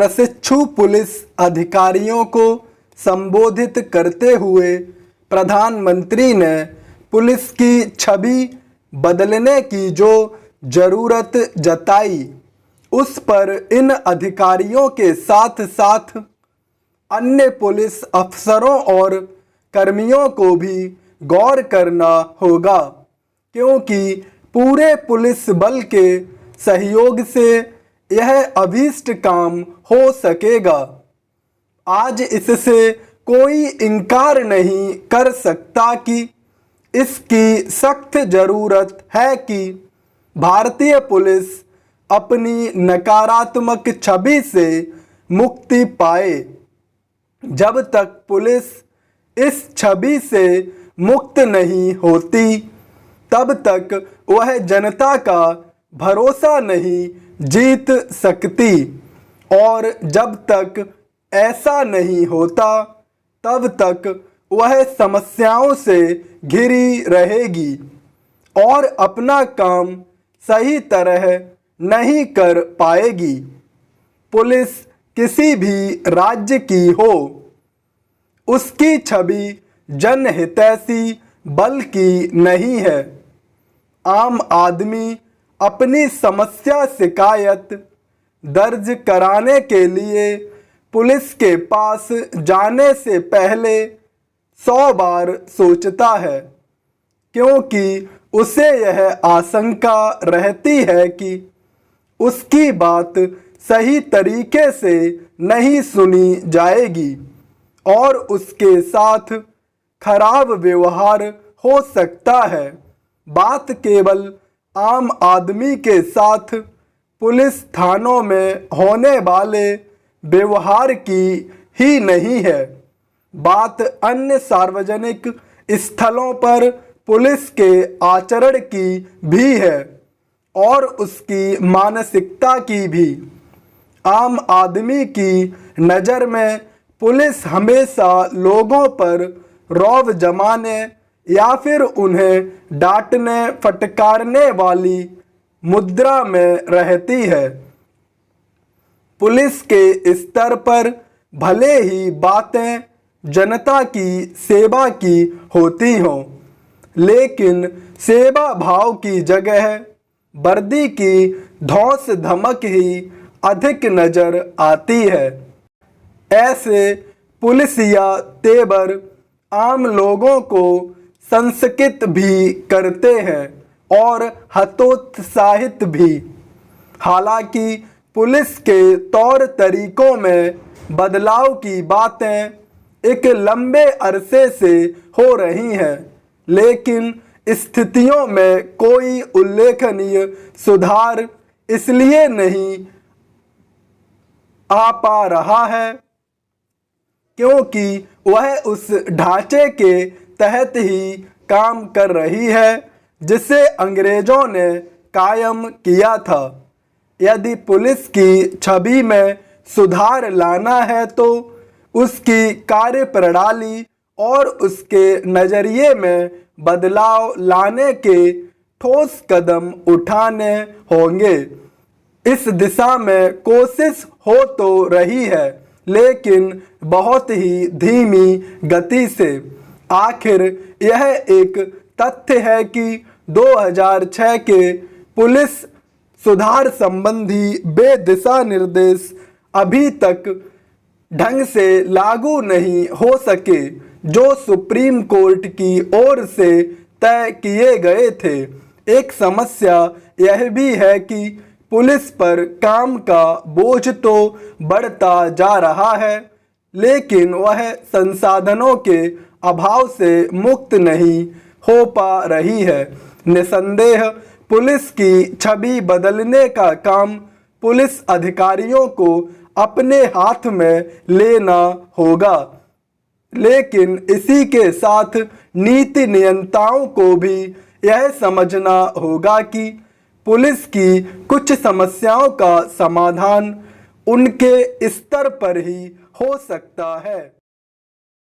प्रशिक्षु पुलिस अधिकारियों को संबोधित करते हुए प्रधानमंत्री ने पुलिस की छवि बदलने की जो ज़रूरत जताई, उस पर इन अधिकारियों के साथ साथ अन्य पुलिस अफसरों और कर्मियों को भी गौर करना होगा, क्योंकि पूरे पुलिस बल के सहयोग से यह अभीष्ट काम हो सकेगा। आज इससे कोई इनकार नहीं कर सकता कि इसकी सख्त ज़रूरत है कि भारतीय पुलिस अपनी नकारात्मक छवि से मुक्ति पाए। जब तक पुलिस इस छवि से मुक्त नहीं होती, तब तक वह जनता का भरोसा नहीं जीत सकती, और जब तक ऐसा नहीं होता, तब तक वह समस्याओं से घिरी रहेगी और अपना काम सही तरह नहीं कर पाएगी। पुलिस किसी भी राज्य की हो, उसकी छवि जनहितैषी बल की नहीं है। आम आदमी अपनी समस्या शिकायत दर्ज कराने के लिए पुलिस के पास जाने से पहले 100 बार सोचता है, क्योंकि उसे यह आशंका रहती है कि उसकी बात सही तरीके से नहीं सुनी जाएगी और उसके साथ खराब व्यवहार हो सकता है। बात केवल आम आदमी के साथ पुलिस थानों में होने वाले व्यवहार की ही नहीं है, बात अन्य सार्वजनिक स्थलों पर पुलिस के आचरण की भी है और उसकी मानसिकता की भी। आम आदमी की नज़र में पुलिस हमेशा लोगों पर रौब जमाने या फिर उन्हें डांटने फटकारने वाली मुद्रा में रहती है। पुलिस के स्तर पर भले ही बातें जनता की सेवा की होती हों, लेकिन सेवा भाव की जगह वर्दी की धौंस धमक ही अधिक नज़र आती है। ऐसे पुलिसिया तेवर आम लोगों को संसकित भी करते हैं और हतोत्साहित भी। हालांकि पुलिस के तौर तरीकों में बदलाव की बातें एक लंबे अरसे से हो रही हैं, लेकिन स्थितियों में कोई उल्लेखनीय सुधार इसलिए नहीं आ पा रहा है क्योंकि वह उस ढांचे के तहत ही काम कर रही है जिसे अंग्रेजों ने कायम किया था। यदि पुलिस की छवि में सुधार लाना है तो उसकी कार्यप्रणाली और उसके नज़रिए में बदलाव लाने के ठोस कदम उठाने होंगे। इस दिशा में कोशिश हो तो रही है, लेकिन बहुत ही धीमी गति से। आखिर यह एक तथ्य है कि 2006 के पुलिस सुधार संबंधी वे दिशा निर्देश अभी तक ढंग से लागू नहीं हो सके जो सुप्रीम कोर्ट की ओर से तय किए गए थे। एक समस्या यह भी है कि पुलिस पर काम का बोझ तो बढ़ता जा रहा है, लेकिन वह संसाधनों के अभाव से मुक्त नहीं हो पा रही है। निसंदेह पुलिस की छवि बदलने का काम पुलिस अधिकारियों को अपने हाथ में लेना होगा, लेकिन इसी के साथ नीति नियंताओं को भी यह समझना होगा कि पुलिस की कुछ समस्याओं का समाधान उनके स्तर पर ही हो सकता है।